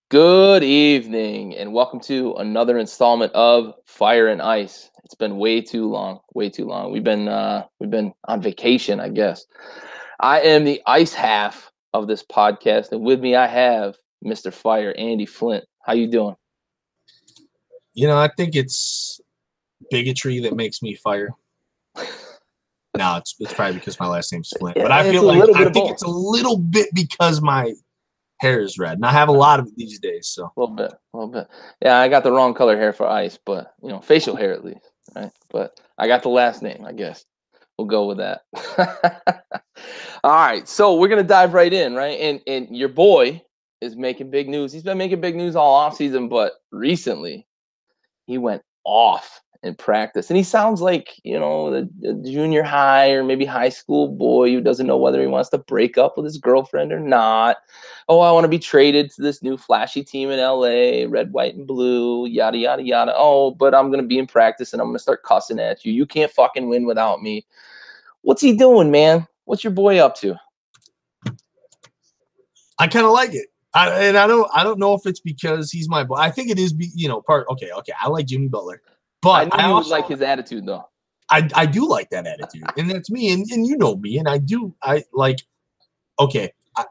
Good evening, and welcome to another installment of Fire and Ice. It's been way too long, way too long. We've been on vacation, I guess. I am the ice half of this podcast, and with me I have Mr. Fire, Andy Flint. How you doing? I think it's bigotry that makes me fire. No, it's probably because my last name's Flint. But I feel like it's a little bit because my hair is red, and I have a lot of it these days. So a little bit. Yeah, I got the wrong color hair for ice, but facial hair at least, right? But I got the last name, I guess. We'll go with that. All right, so we're gonna dive right in, right? And your boy is making big news. He's been making big news all offseason, but recently he went off in practice. And he sounds like, the junior high or maybe high school boy who doesn't know whether he wants to break up with his girlfriend or not. Oh, I want to be traded to this new flashy team in LA, red, white, and blue, yada, yada, yada. Oh, but I'm going to be in practice and I'm going to start cussing at you. You can't fucking win without me. What's he doing, man? What's your boy up to? I kind of like it. I don't know if it's because he's my boy. I think it is, Okay. I like Jimmy Butler, but I also like his attitude, though. I do like that attitude, and that's me, and you know me, and I like. Okay, I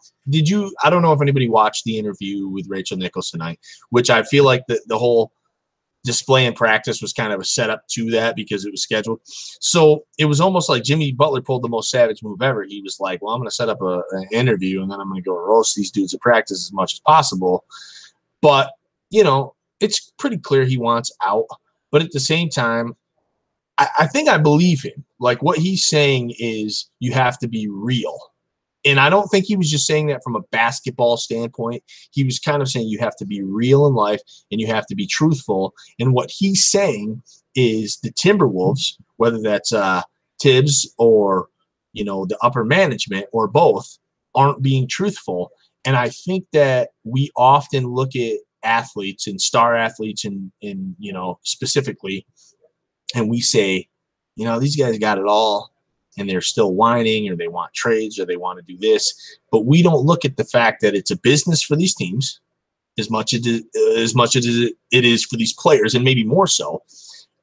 don't know if anybody watched the interview with Rachel Nichols tonight, which I feel like the whole display in practice was kind of a setup to that because it was scheduled. So it was almost like Jimmy Butler pulled the most savage move ever. He was like, well, I'm going to set up an interview and then I'm going to go roast these dudes at practice as much as possible. But, it's pretty clear he wants out. But at the same time, I think I believe him. Like what he's saying is you have to be real. And I don't think he was just saying that from a basketball standpoint. He was kind of saying you have to be real in life and you have to be truthful. And what he's saying is the Timberwolves, whether that's Tibbs or, the upper management or both, aren't being truthful. And I think that we often look at athletes and star athletes and specifically, and we say, these guys got it all. And they're still whining or they want trades or they want to do this. But we don't look at the fact that it's a business for these teams as much as it is for these players, and maybe more so.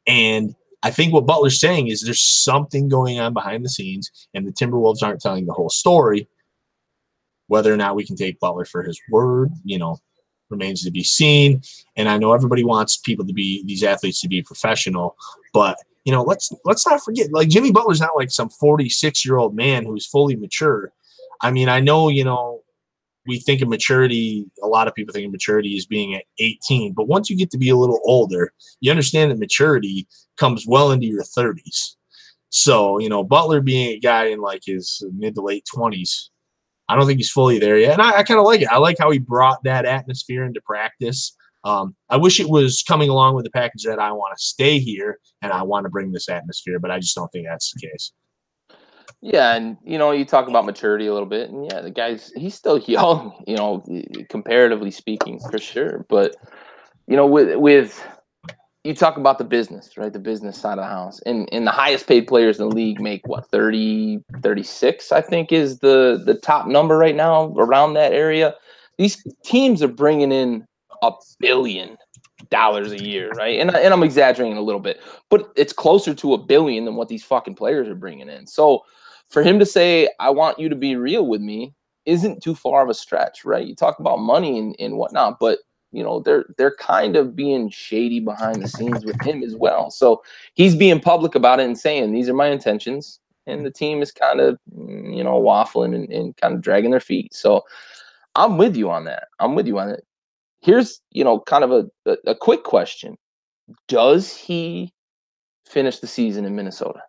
And I think what Butler's saying is there's something going on behind the scenes, and the Timberwolves aren't telling the whole story. Whether or not we can take Butler for his word, remains to be seen. And I know everybody wants these athletes to be professional, but let's not forget, like Jimmy Butler's not like some 46-year-old man who's fully mature. I mean, I know, we think of maturity, a lot of people think of maturity as being at 18, but once you get to be a little older, you understand that maturity comes well into your 30s. So, Butler being a guy in like his mid to late 20s, I don't think he's fully there yet. And I kind of like it. I like how he brought that atmosphere into practice. I wish it was coming along with the package that I want to stay here and I want to bring this atmosphere, but I just don't think that's the case. Yeah, and you talk about maturity a little bit, and yeah, he's still young, comparatively speaking, for sure. But with you talk about the business, right? The business side of the house, and the highest paid players in the league make what 30, 36, I think is the top number right now, around that area. These teams are bringing in $1 billion a year, right? And I'm exaggerating a little bit, but it's closer to $1 billion than what these fucking players are bringing in. So for him to say, I want you to be real with me, isn't too far of a stretch, right? You talk about money and whatnot, but they're kind of being shady behind the scenes with him as well. So he's being public about it and saying, these are my intentions. And the team is kind of, waffling and kind of dragging their feet. So I'm with you on that. Here's, kind of a quick question. Does he finish the season in Minnesota?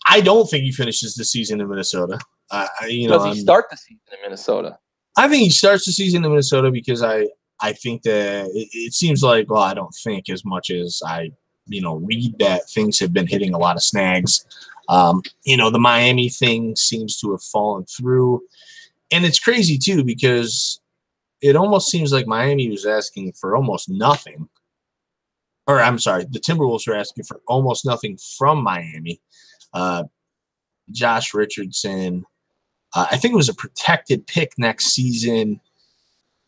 I don't think he finishes the season in Minnesota. Does he start the season in Minnesota? I think he starts the season in Minnesota because I think that it seems like, well, I don't think as much as I, read that things have been hitting a lot of snags. The Miami thing seems to have fallen through. And it's crazy, too, because it almost seems like Miami was asking for almost nothing. Or, I'm sorry, the Timberwolves were asking for almost nothing from Miami. Josh Richardson, I think it was a protected pick next season.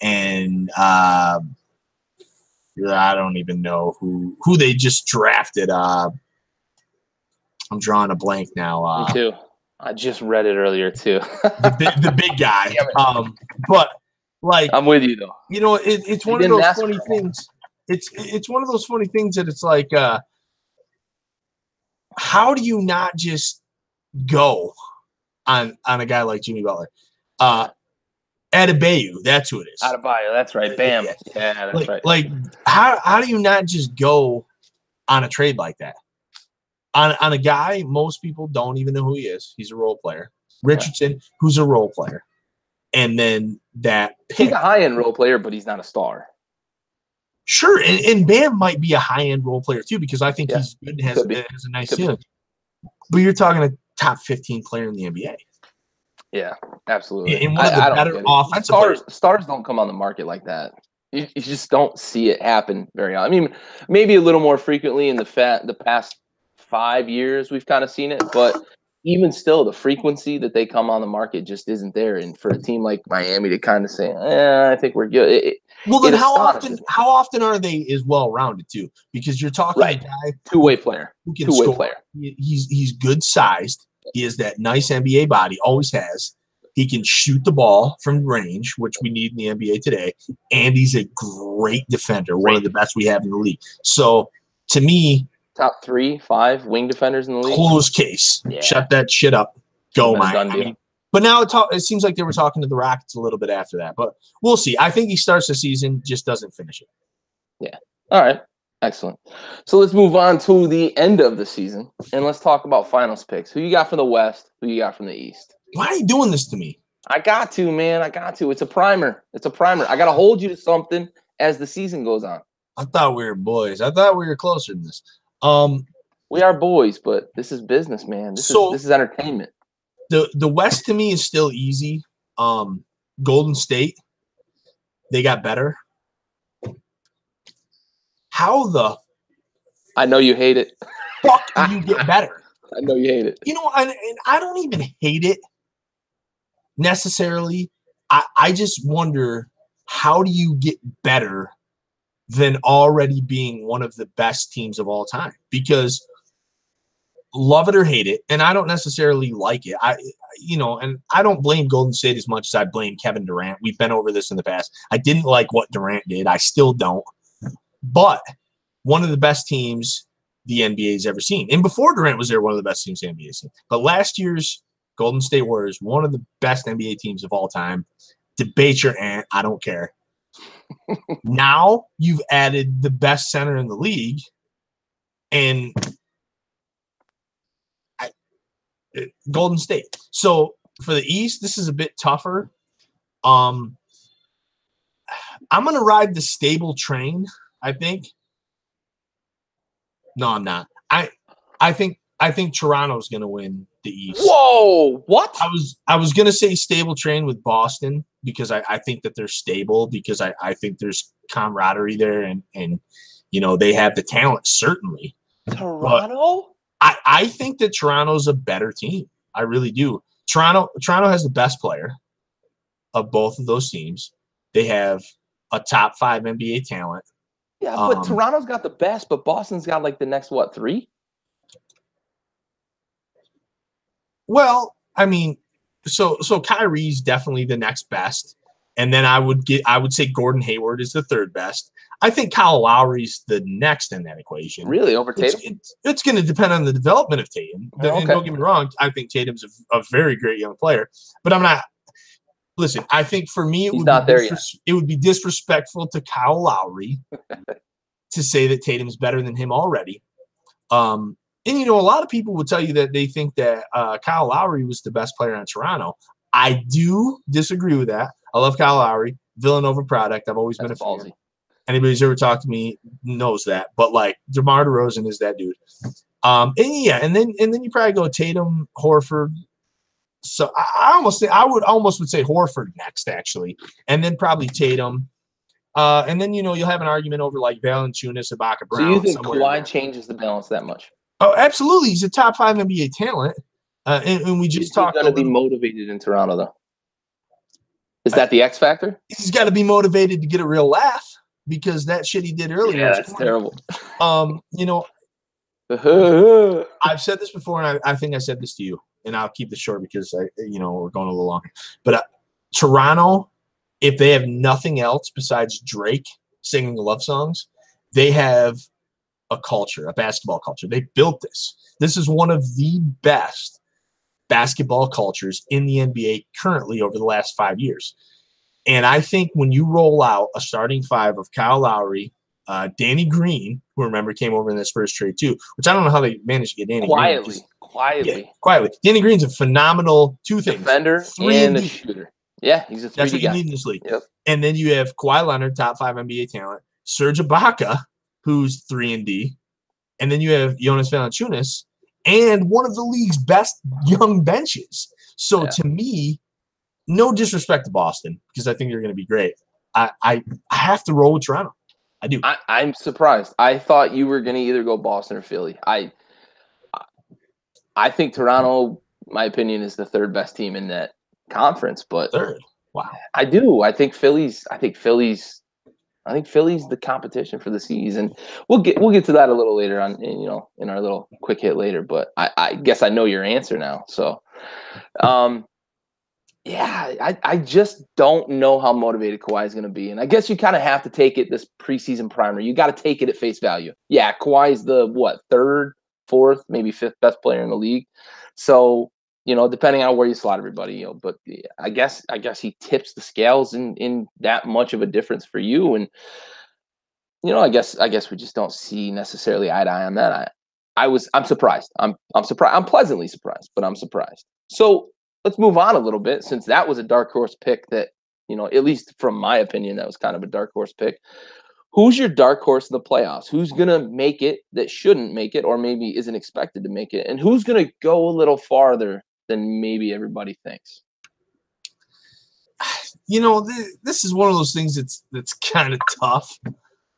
and I don't even know who they just drafted. I'm drawing a blank now. Me too. I just read it earlier too. the big guy. But like, I'm with you though. You know, it's one of those funny things. It's one of those funny things that it's like, how do you not just go on a guy like Jimmy Butler? Adebayo, that's who it is. Adebayo, that's right. Bam. Yeah, that's right. Like, how do you not just go on a trade like that? On a guy, most people don't even know who he is. He's a role player. Richardson, who's a role player. And then that pick. He's a high-end role player, but he's not a star. Sure, and Bam might be a high-end role player too, because I think he's good and has a nice ceiling. But you're talking a top 15 player in the NBA. Yeah, absolutely. And one of the better offensive players. Stars don't come on the market like that. You just don't see it happen very often. I mean, maybe a little more frequently in the past 5 years we've kind of seen it, but even still, the frequency that they come on the market just isn't there. And for a team like Miami to kind of say, I think we're good. Then how often are they as well-rounded too? Because you're talking a guy, two-way player, who can score. He's good-sized. He has that nice NBA body, always has. He can shoot the ball from range, which we need in the NBA today. And he's a great defender, one of the best we have in the league. So, to me, top 3, 5 wing defenders in the league. Closed case. Yeah. Shut that shit up. Go, Miami. But now it seems like they were talking to the Rockets a little bit after that. But we'll see. I think he starts the season, just doesn't finish it. Yeah. All right. Excellent. So let's move on to the end of the season, and let's talk about finals picks. Who you got from the West? Who you got from the East? Why are you doing this to me? I got to, man. I got to. It's a primer. I got to hold you to something as the season goes on. I thought we were boys. I thought we were closer than this. We are boys, but this is business, man. This is entertainment. The West to me is still easy. Golden State, they got better. How the I know you hate it. Fuck do you get better? I know you hate it. You know, and I don't even hate it necessarily. I just wonder, how do you get better than already being one of the best teams of all time? Because love it or hate it, and I don't necessarily like it. And I don't blame Golden State as much as I blame Kevin Durant. We've been over this in the past. I didn't like what Durant did. I still don't. But one of the best teams the NBA's ever seen. And before Durant was there, one of the best teams the NBA's seen. But last year's Golden State Warriors, one of the best NBA teams of all time. Debate your aunt. I don't care. Now you've added the best center in the league, and Golden State. So for the East, this is a bit tougher. I'm going to ride the stable train, I think. No, I'm not. I think Toronto's going to win the East. Whoa, what? I was going to say stable train with Boston, because I think that they're stable, because I think there's camaraderie there, and you know, they have the talent, certainly. Toronto? But I think that Toronto's a better team. I really do. Toronto has the best player of both of those teams. They have a top 5 NBA talent. Yeah, but Toronto's got the best, but Boston's got like the next, 3? Well, I mean, so Kyrie's definitely the next best. And then I would say Gordon Hayward is the third best. I think Kyle Lowry's the next in that equation. Really, over Tatum? It's going to depend on the development of Tatum. Okay. And don't get me wrong, I think Tatum's a very great young player. But I'm not – listen, I think for me it would be disrespectful to Kyle Lowry to say that Tatum's better than him already. And, you know, a lot of people would tell you that they think that Kyle Lowry was the best player on Toronto. I do disagree with that. I love Kyle Lowry, Villanova product. I've always been a fan. Anybody who's ever talked to me knows that. But like, DeMar DeRozan is that dude. And then you probably go Tatum, Horford. So I would say Horford next, actually, and then probably Tatum. And then, you know, you'll have an argument over like Valanciunas, Ibaka, Brown. So you think Kawhi changes the balance that much? Oh, absolutely. He's a top 5 NBA talent. And we just talked. He's going to be motivated in Toronto, though. Is that the X factor? He's got to be motivated to get a real laugh because that shit he did earlier. Yeah, that's terrible. You know, I've said this before, and I think I said this to you, and I'll keep this short because we're going a little long. But Toronto, if they have nothing else besides Drake singing love songs, they have a culture, a basketball culture. They built this. This is one of the best basketball cultures in the NBA currently over the last 5 years. And I think when you roll out a starting five of Kyle Lowry, Danny Green, who remember came over in this first trade too, which I don't know how they managed to get Danny Green. Quietly. Danny Green's a phenomenal two things. Defender and a shooter. Yeah, he's a 3D That's what guy. You need in this league. Yep. And then you have Kawhi Leonard, top 5 NBA talent, Serge Ibaka, who's 3-and-D, and then you have Jonas Valanciunas, and one of the league's best young benches. So to me, no disrespect to Boston, because I think they're going to be great. I have to roll with Toronto. I do. I'm surprised. I thought you were going to either go Boston or Philly. I think Toronto, my opinion, is the third best team in that conference. But third, wow. I do. I think Philly's the competition for the season. We'll get to that a little later on, in our little quick hit later. But I guess I know your answer now. So, I just don't know how motivated Kawhi is going to be, and I guess you kind of have to take it this preseason primer. You got to take it at face value. Yeah, Kawhi is the third, fourth, maybe fifth best player in the league. So, depending on where you slot everybody, but I guess he tips the scales in that much of a difference for you. And, I guess we just don't see necessarily eye to eye on that. I'm surprised. I'm surprised. I'm pleasantly surprised, but I'm surprised. So let's move on a little bit, since that was a dark horse pick that, at least from my opinion, that was kind of a dark horse pick. Who's your dark horse in the playoffs? Who's going to make it that shouldn't make it, or maybe isn't expected to make it? And who's going to go a little farther than maybe everybody thinks? This is one of those things that's kind of tough.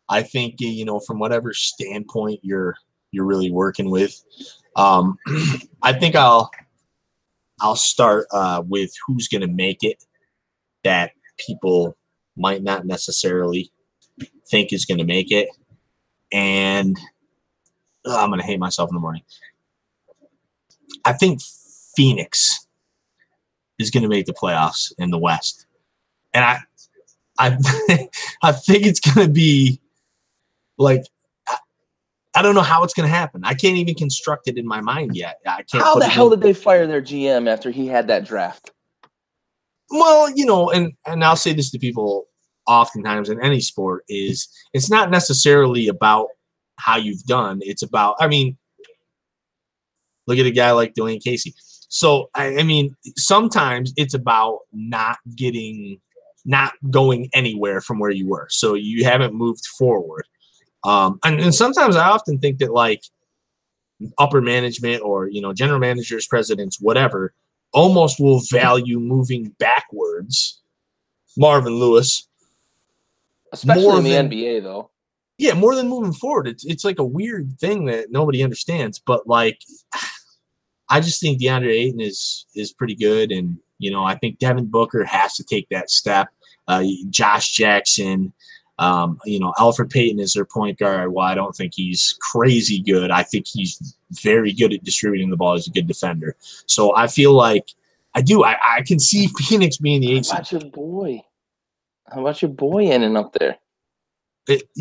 I think, from whatever standpoint you're really working with. I think I'll start with who's going to make it that people might not necessarily think is going to make it. And I'm going to hate myself in the morning. I think Phoenix is going to make the playoffs in the West. And I think it's going to be like, I don't know how it's going to happen. I can't even construct it in my mind yet. I can't. How the hell did they fire their GM after he had that draft? Well, and I'll say this to people oftentimes in any sport is it's not necessarily about how you've done. It's about, look at a guy like Dwayne Casey. So, sometimes it's about not going anywhere from where you were. So you haven't moved forward. And sometimes I often think that like upper management or, general managers, presidents, whatever, almost will value moving backwards. Marvin Lewis. Especially in the NBA, though. Yeah, more than moving forward. It's like a weird thing that nobody understands. But, like, I just think DeAndre Ayton is pretty good. And, I think Devin Booker has to take that step. Josh Jackson. Alfred Payton is their point guard. Well, I don't think he's crazy good. I think he's very good at distributing the ball. He's a good defender. So I feel like I can see Phoenix being the 8th. How about your boy ending up there?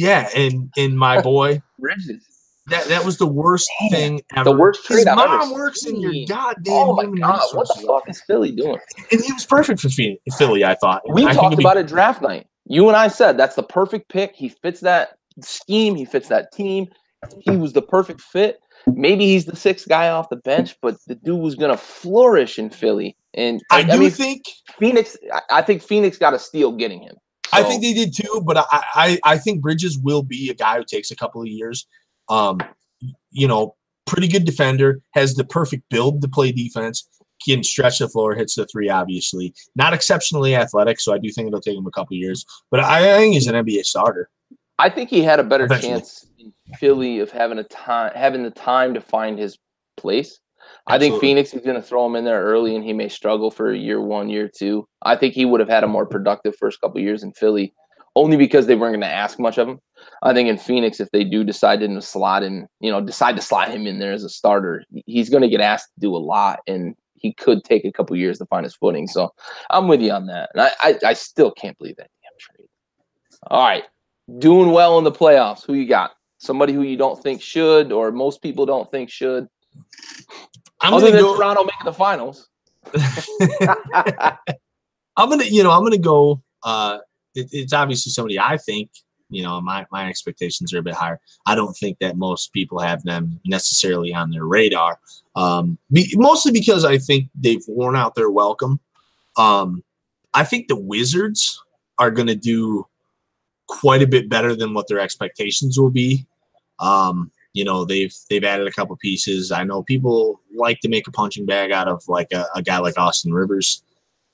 And my boy Bridges. That was the worst thing ever. The worst trade I've ever His mom works in your goddamn human God, resources. what the fuck is Philly doing? And he was perfect for Philly, I thought. We talked about it draft night. You and I said that's the perfect pick. He fits that scheme. He fits that team. He was the perfect fit. Maybe he's the 6th guy off the bench, but the dude was going to flourish in Philly. And I think Phoenix. I think Phoenix got a steal getting him. So. I think they did too, but I think Bridges will be a guy who takes a couple of years. Pretty good defender, has the perfect build to play defense, can stretch the floor, hits the 3, obviously. Not exceptionally athletic, so I do think it'll take him a couple of years. But I think he's an NBA starter. I think he had a better chance in Philly of having the time to find his place. I think Absolutely. Phoenix is going to throw him in there early, and he may struggle for year 1, year 2. I think he would have had a more productive first couple years in Philly, only because they weren't going to ask much of him. I think in Phoenix, if they do decide to slot him in there as a starter, he's going to get asked to do a lot, and he could take a couple years to find his footing. So I'm with you on that. And I still can't believe that damn trade. All right. Doing well in the playoffs. Who you got? Somebody who you don't think should, or most people don't think should. Other than Toronto making the finals. I'm gonna go. It's obviously somebody I think, my expectations are a bit higher. I don't think that most people have them necessarily on their radar. Mostly because I think they've worn out their welcome. I think the Wizards are going to do quite a bit better than what their expectations will be. They've added a couple pieces. I know people like to make a punching bag out of like a guy like Austin Rivers,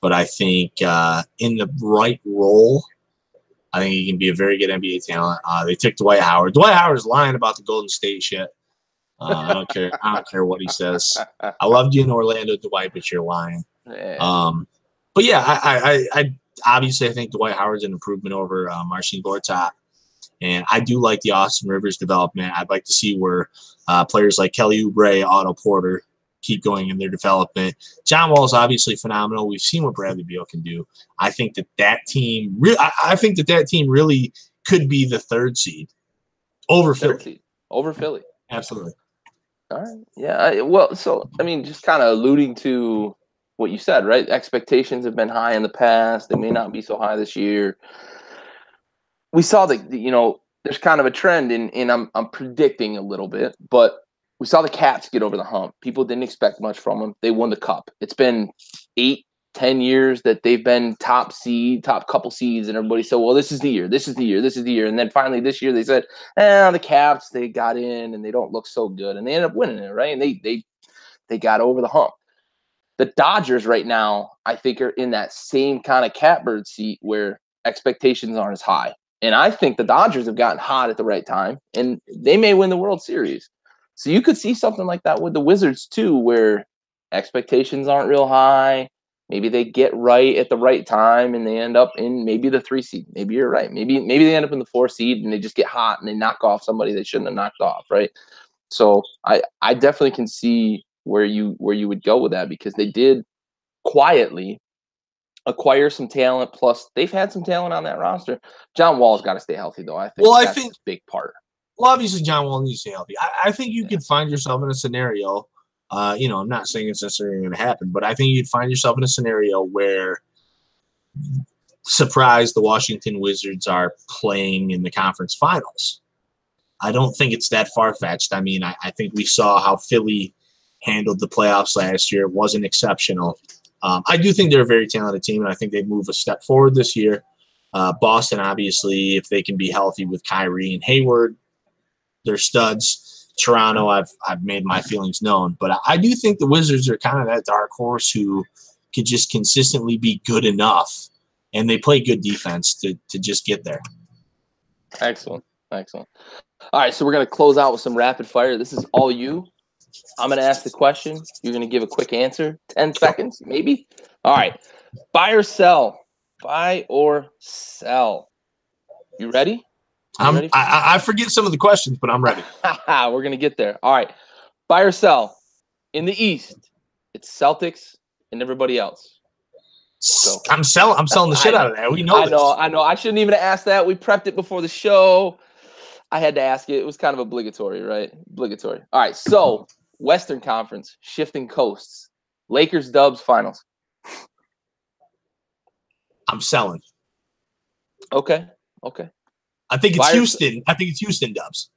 but I think in the right role, I think he can be a very good NBA talent. They took Dwight Howard. Dwight Howard's lying about the Golden State shit. I don't care. I don't care what he says. I loved you in Orlando, Dwight, but you're lying. Yeah. But yeah, I obviously I think Dwight Howard's an improvement over Marcin Gortat. And I do like the Austin Rivers development. I'd like to see where players like Kelly Oubre, Otto Porter keep going in their development. John Wall is obviously phenomenal. We've seen what Bradley Beal can do. I think that team really could be the third seed over Philly. Over Philly. Absolutely. All right. Yeah. Just kind of alluding to what you said, right? Expectations have been high in the past. They may not be so high this year. We saw there's kind of a trend, and I'm predicting a little bit, but we saw the Cats get over the hump. People didn't expect much from them. They won the cup. It's been 8-10 years that they've been top couple seeds, and everybody said, well, this is the year. And then finally this year they said, the Cats, they got in, and they don't look so good, and they ended up winning it, right? And they got over the hump. The Dodgers right now, I think, are in that same kind of catbird seat where expectations aren't as high. And I think the Dodgers have gotten hot at the right time, and they may win the World Series. So you could see something like that with the Wizards too, where expectations aren't real high. Maybe they get right at the right time, and they end up in maybe the 3 seed. Maybe you're right. Maybe they end up in the 4 seed, and they just get hot, and they knock off somebody they shouldn't have knocked off, right? So I definitely can see where you would go with that, because they did quietly acquire some talent. Plus, they've had some talent on that roster. John Wall's got to stay healthy, though. I think a big part. Well, obviously, John Wall needs to stay healthy. I think you could find yourself in a scenario. I'm not saying it's necessarily going to happen, but I think you'd find yourself in a scenario where, surprise, the Washington Wizards are playing in the conference finals. I don't think it's that far-fetched. I mean, I think we saw how Philly handled the playoffs last year. It wasn't exceptional. I do think they're a very talented team, and I think they move a step forward this year. Boston, obviously, if they can be healthy with Kyrie and Hayward, they're studs. Toronto, I've made my feelings known. But I do think the Wizards are kind of that dark horse who could just consistently be good enough, and they play good defense to just get there. Excellent. All right, so we're going to close out with some rapid fire. This is all you. I'm going to ask the question. You're going to give a quick answer. 10 seconds, maybe? All right. Buy or sell? Buy or sell? You ready? I forget some of the questions, but I'm ready. We're going to get there. All right. Buy or sell? In the East, it's Celtics and everybody else. So. I'm selling the shit out of that. We know this. I know. I shouldn't even ask that. We prepped it before the show. I had to ask it. It was kind of obligatory, right? Obligatory. All right. So, Western Conference, shifting coasts. Lakers, Dubs, finals. I'm selling. Okay. I think it's Houston. I think it's Houston Dubs.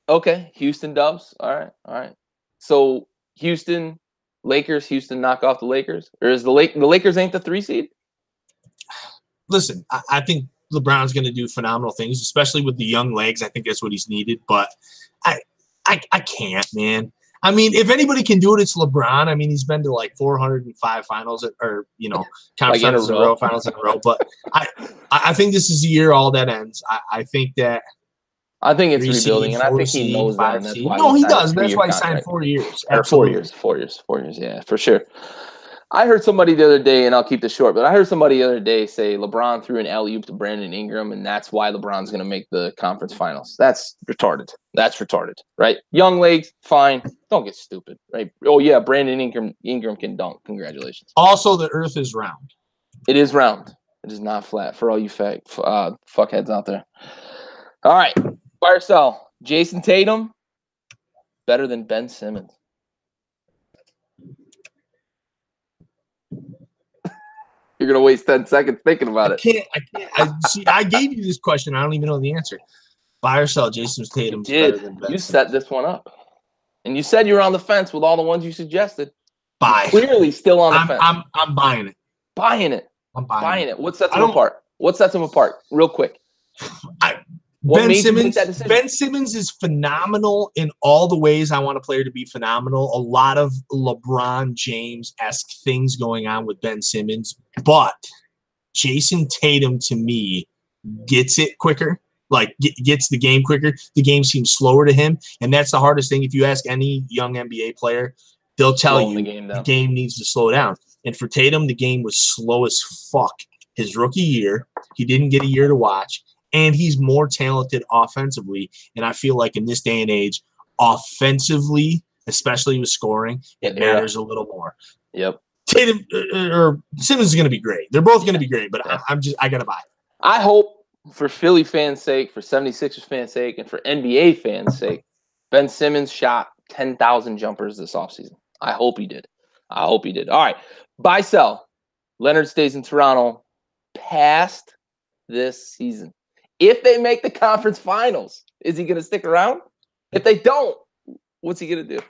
Okay. Houston Dubs. All right. So, Houston, Lakers, Houston knock off the Lakers? Or is the Lakers ain't the 3 seed? Listen, I think LeBron's going to do phenomenal things, especially with the young legs. I think that's what he's needed. But I can't, man. I mean, if anybody can do it, it's LeBron. I mean, he's been to like 405 finals conference finals in a row. But I think this is the year all that ends. I think that I think it's 3 rebuilding, seed, and I 4 think he seed, knows that, 5 and that's seed. why No, he he signed a does. That's 3-year why he signed contract. 4 years. Or 4 Absolutely. years, 4 years, 4 years. Yeah, for sure. I heard somebody the other day, and I'll keep this short, but I heard somebody the other day say LeBron threw an alley-oop to Brandon Ingram, and that's why LeBron's going to make the conference finals. That's retarded. That's retarded, right? Young legs, fine. Don't get stupid, right? Oh, yeah, Brandon Ingram can dunk. Congratulations. Also, the earth is round. It is round. It is not flat for all you fuckheads out there. All right. Buy or sell. Jason Tatum, better than Ben Simmons. You're going to waste 10 seconds thinking about it. I gave you this question. I don't even know the answer. Buy or sell, Jason Tatum's better than Ben You Simmons. set this one up. And you said you were on the fence with all the ones you suggested. Buy. You're clearly still on the fence. I'm buying it. Buying it. I'm buying it. What sets them apart? What sets them apart? Real quick. Ben Simmons is phenomenal in all the ways I want a player to be phenomenal. A lot of LeBron James-esque things going on with Ben Simmons. But Jason Tatum, to me, gets it quicker. Like, gets the game quicker. The game seems slower to him. And that's the hardest thing. If you ask any young NBA player, they'll tell you the game needs to slow down. And for Tatum, the game was slow as fuck. His rookie year, he didn't get a year to watch. And he's more talented offensively. And I feel like in this day and age, offensively, especially with scoring, it matters a little more. Yep. Tatum or Simmons is going to be great. They're both going to be great, but I got to buy. I hope for Philly fans' sake, for 76ers fans' sake, and for NBA fans' sake, Ben Simmons shot 10,000 jumpers this offseason. I hope he did. All right. Buy, sell. Leonard stays in Toronto past this season. If they make the conference finals, is he going to stick around? If they don't, what's he going to do?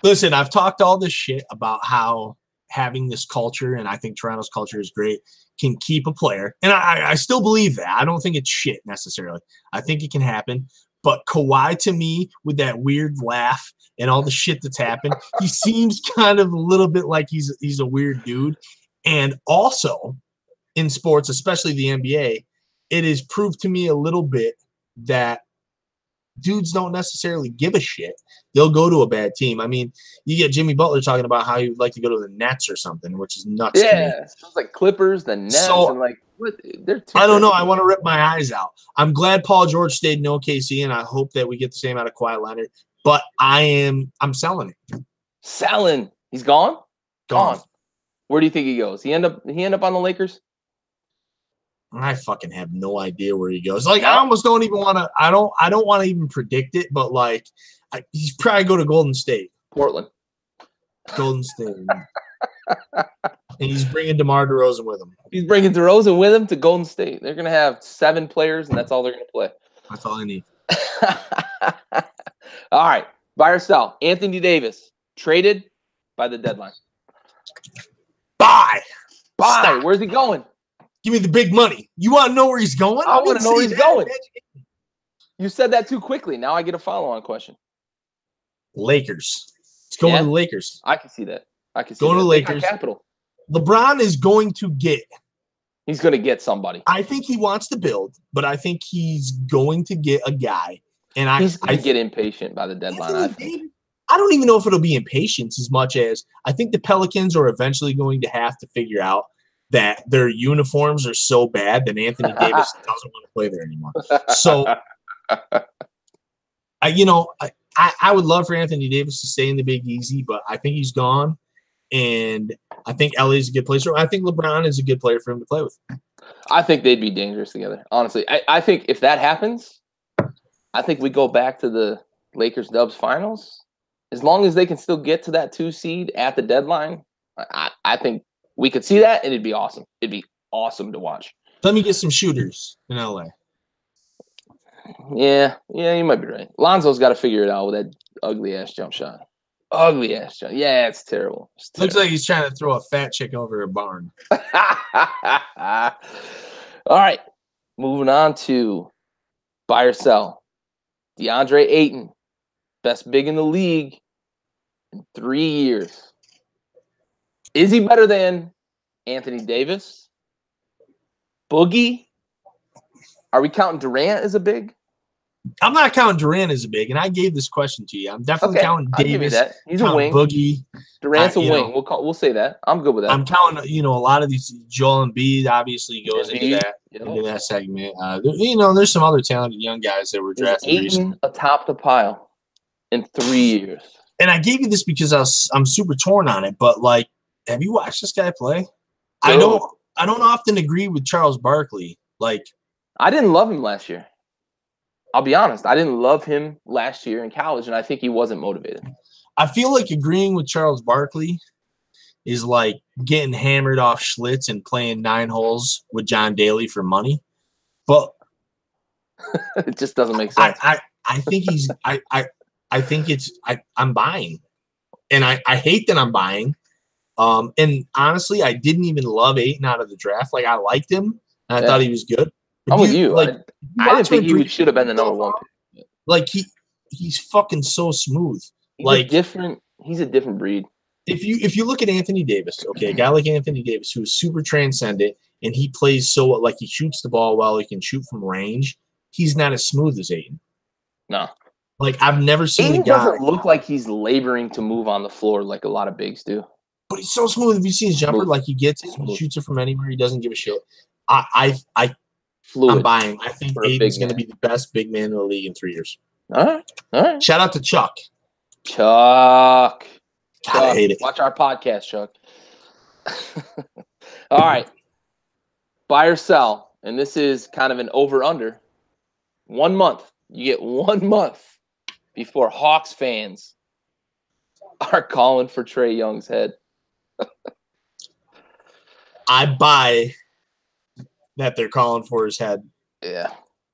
Listen, I've talked all this shit about how having this culture, and I think Toronto's culture is great, can keep a player. And I still believe that. I don't think it's shit necessarily. I think it can happen. But Kawhi, to me, with that weird laugh and all the shit that's happened, he seems kind of a little bit like he's a weird dude. And also in sports, especially the NBA, it has proved to me a little bit that dudes don't necessarily give a shit. They'll go to a bad team. I mean, you get Jimmy Butler talking about how he'd like to go to the Nets or something, which is nuts to me. Yeah, it sounds like Clippers, the Nets, and like what? I don't know. I want to rip my eyes out. I'm glad Paul George stayed in OKC, and I hope that we get the same out of Kawhi Leonard. But I'm selling it. Selling. He's gone. Gone. Where do you think he goes? He end up on the Lakers? I fucking have no idea where he goes. Like, I almost don't even want to. I don't want to even predict it. But like, he's probably go to Golden State, Portland, Golden State, and he's bringing DeMar DeRozan with him. He's bringing DeRozan with him to Golden State. They're gonna have 7 players, and that's all they're gonna play. That's all I need. All right, buy or sell. Anthony Davis traded by the deadline. Buy. Stop. Where's he going? Give me the big money. You want to know where he's going? I want to know where he's going. You said that too quickly. Now I get a follow-on question. Lakers. It's going to the Lakers. I can see that. Going to the Lakers. Capital. LeBron is going to get. He's going to get somebody. I think he wants to build, but I think he's going to get a guy. And he's going to get impatient by the deadline, I think. I don't even know if it'll be impatience as much as I think the Pelicans are eventually going to have to figure out that their uniforms are so bad that Anthony Davis doesn't want to play there anymore. So, I would love for Anthony Davis to stay in the Big Easy, but I think he's gone. And I think LA is a good place. I think LeBron is a good player for him to play with. I think they'd be dangerous together. Honestly, I think if that happens, I think we go back to the Lakers Dubs finals. As long as they can still get to that 2 seed at the deadline, I think we could see that, and it'd be awesome. It'd be awesome to watch. Let me get some shooters in LA. Yeah, you might be right. Lonzo's got to figure it out with that ugly-ass jump shot. Ugly-ass jump. Yeah, it's terrible. Looks like he's trying to throw a fat chick over a barn. All right, moving on to buy or sell. DeAndre Ayton, best big in the league in 3 years. Is he better than Anthony Davis? Boogie? Are we counting Durant as a big? I'm not counting Durant as a big, and I gave this question to you. I'm definitely counting I'll give you Davis. that. He's a counting wing. Boogie. Durant's a wing. We'll say that. I'm good with that. I'm counting, a lot of these. Joel Embiid obviously goes into that segment. There's some other talented young guys that were drafted recently. Atop the pile in 3 years. And I gave you this because I'm super torn on it. But like, have you watched this guy play? No. I don't often agree with Charles Barkley. Like, I didn't love him last year. I'll be honest. I didn't love him last year in college, and I think he wasn't motivated. I feel like agreeing with Charles Barkley is like getting hammered off Schlitz and playing 9 holes with John Daly for money. But it just doesn't make sense. I think he's I think I'm buying. And I hate that I'm buying. And honestly, I didn't even love Ayton out of the draft. Like, I liked him, and I thought he was good. But I'm with you. Like, I didn't think he should have been the number 1 pick. Like, he's fucking so smooth. He's a different breed. If you look at Anthony Davis, okay, a guy like Anthony Davis who is super transcendent and he plays so like he shoots the ball well, he can shoot from range. He's not as smooth as Ayton. No. Like, I've never seen Ayton a guy doesn't look like he's laboring to move on the floor like a lot of bigs do. But he's so smooth. If you see his jumper, like, he gets it, he shoots it from anywhere. He doesn't give a shit. I'm buying. I think Ayton's going to be the best big man in the league in 3 years. All right. Shout out to Chuck. God, I hate it. Watch our podcast, Chuck. All right. Buy or sell. And this is kind of an over-under. 1 month. You get 1 month before Hawks fans are calling for Trae Young's head. I buy that they're calling for his head. Yeah.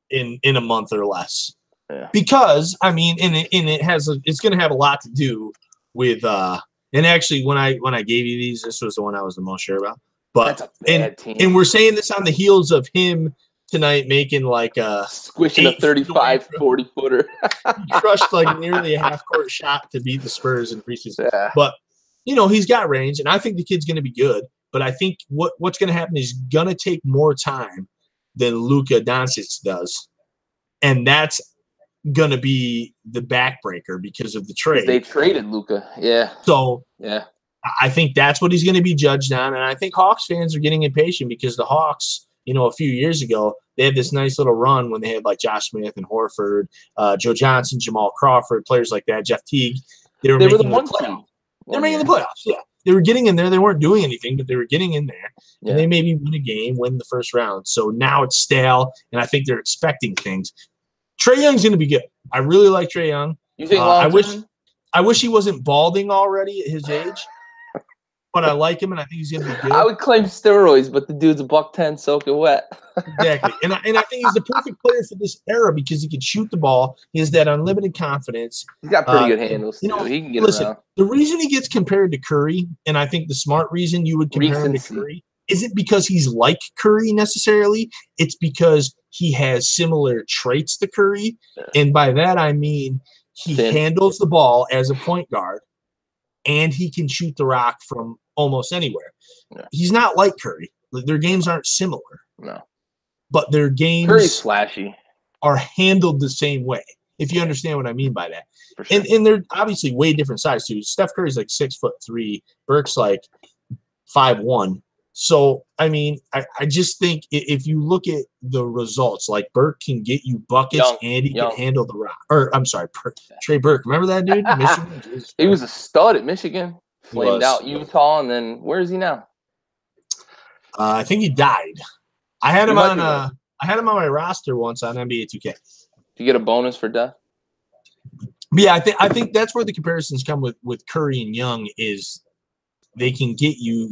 In a month or less. Yeah. Because it's going to have a lot to do with and actually when I gave you these, this was the one I was the most sure about. But that's a bad team. And we're saying this on the heels of him tonight making like a squishing a 35-40 footer. He crushed like nearly a half-court shot to beat the Spurs in preseason. Yeah. But he's got range, and I think the kid's going to be good. But I think what's going to happen is going to take more time than Luka Doncic does, and that's going to be the backbreaker because of the trade. They traded Luka, yeah. So yeah, I think that's what he's going to be judged on, and I think Hawks fans are getting impatient because the Hawks, a few years ago, they had this nice little run when they had like Josh Smith and Horford, Joe Johnson, Jamal Crawford, players like that, Jeff Teague. They were the one seed. They're making the playoffs, yeah. They were getting in there. They weren't doing anything, but they were getting in there. Yeah. And they maybe win a game, win the first round. So now it's stale, and I think they're expecting things. Trae Young's going to be good. I really like Trae Young. You think I wish he wasn't balding already at his age, but I like him, and I think he's going to be good. I would claim steroids, but the dude's a $110 soaking wet. Exactly. And I think he's the perfect player for this era because he can shoot the ball. He has that unlimited confidence. He's got pretty good handles, too. He can get around. The reason he gets compared to Curry, and I think the smart reason you would compare him to Curry, isn't because he's like Curry necessarily. It's because he has similar traits to Curry. Yeah. And by that, I mean he handles the ball as a point guard, and he can shoot the rock from almost anywhere. Yeah. He's not like Curry. Their games aren't similar. No. But their games Curry's flashy. Are handled the same way, if you understand what I mean by that. For sure. And they're obviously way different size too. Steph Curry's like 6'3", Burke's like 5'1". So I mean, I just think if you look at the results, like Burke can get you buckets and he can handle the rock. Or I'm sorry, Trey Burke. Remember that dude? Michigan? He was a stud at Michigan. Flamed out Utah, and then where is he now? I think he died. I had him on my roster once on NBA 2K. Did you get a bonus for death? Yeah, I think that's where the comparisons come with Curry and Young is they can get you,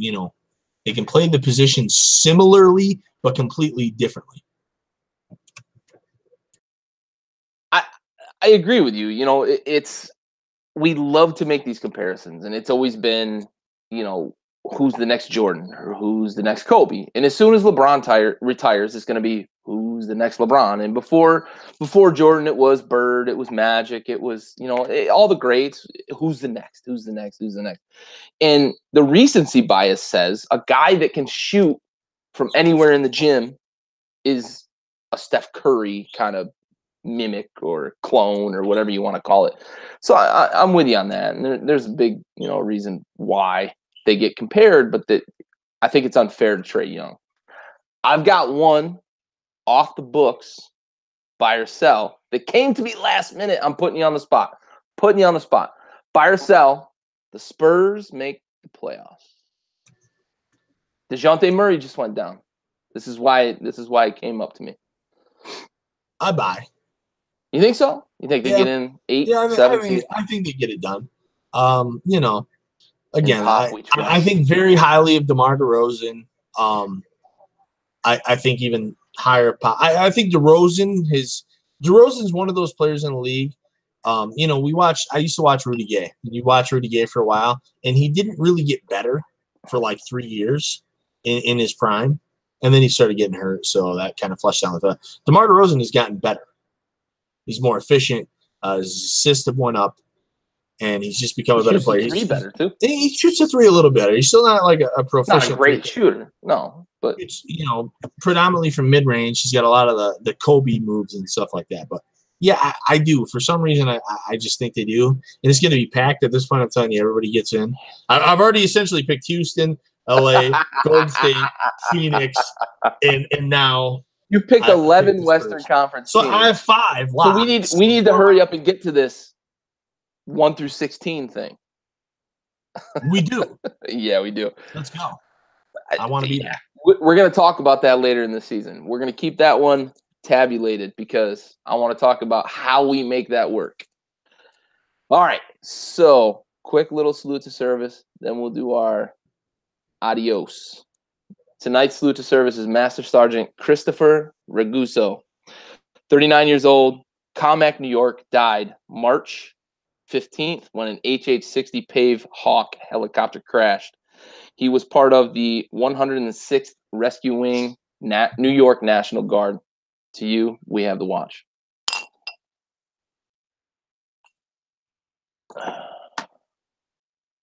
they can play the position similarly but completely differently. I agree with you. It's we love to make these comparisons, and it's always been, who's the next Jordan or who's the next Kobe. And as soon as LeBron retires, it's going to be who's the next LeBron. And before Jordan, it was Bird, it was Magic, it was, all the greats. Who's the next? Who's the next? Who's the next? And the recency bias says a guy that can shoot from anywhere in the gym is a Steph Curry kind of mimic or clone or whatever you want to call it. So I'm with you on that. And there's a big, reason why they get compared, but I think it's unfair to Trae Young. I've got one off the books, buy or sell, that came to me last minute. I'm putting you on the spot. Buy or sell, the Spurs make the playoffs. DeJounte Murray just went down. This is why it came up to me. I buy. You think so? You think they get in 8, 7? I think they get it done. Again, I think very highly of DeMar DeRozan. I think even higher. I think DeRozan's one of those players in the league. I used to watch Rudy Gay. You watch Rudy Gay for a while, and he didn't really get better for like 3 years in his prime, and then he started getting hurt, so that kind of flushed down the thought. DeMar DeRozan has gotten better. He's more efficient. His assists have went up, and he's just become a better player. He's better too. He shoots the three a little better. He's still not like a proficient. Not a great shooter, no, but it's predominantly from mid range. He's got a lot of the Kobe moves and stuff like that. But yeah, I do. For some reason, I just think they do, and it's going to be packed at this point. I'm telling you, everybody gets in. I've already essentially picked Houston, LA, Golden State, Phoenix, and now. You picked 11 Western Conference teams. So I have 5 locks. So we need to hurry up and get to this 1 through 16 thing. We do. Yeah, we do. Let's go. I want to be there. We're going to talk about that later in the season. We're going to keep that one tabulated because I want to talk about how we make that work. All right. So, quick little salute to service. Then we'll do our adios. Tonight's salute to service is Master Sergeant Christopher Raguso, 39 years old, Commack, New York, died March 15th when an HH-60 Pave Hawk helicopter crashed. He was part of the 106th Rescue Wing, New York National Guard. To you, we have the watch.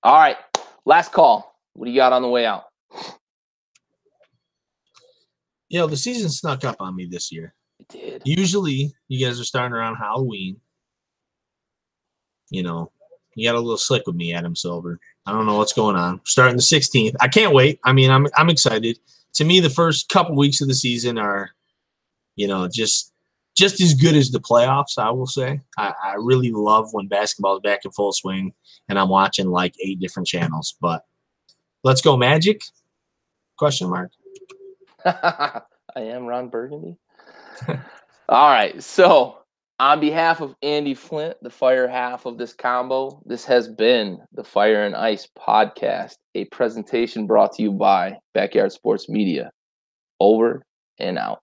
All right, last call. What do you got on the way out? The season snuck up on me this year. It did. Usually, you guys are starting around Halloween. You got a little slick with me, Adam Silver. I don't know what's going on. Starting the 16th. I can't wait. I mean, I'm excited. To me, the first couple weeks of the season are, just as good as the playoffs, I will say. I really love when basketball is back in full swing and I'm watching like 8 different channels. But let's go Magic? Question mark. I am Ron Burgundy. All right. So, on behalf of Andy Flint, the fire half of this combo, this has been the Fire and Ice podcast, a presentation brought to you by Backyard Sports Media. Over and out.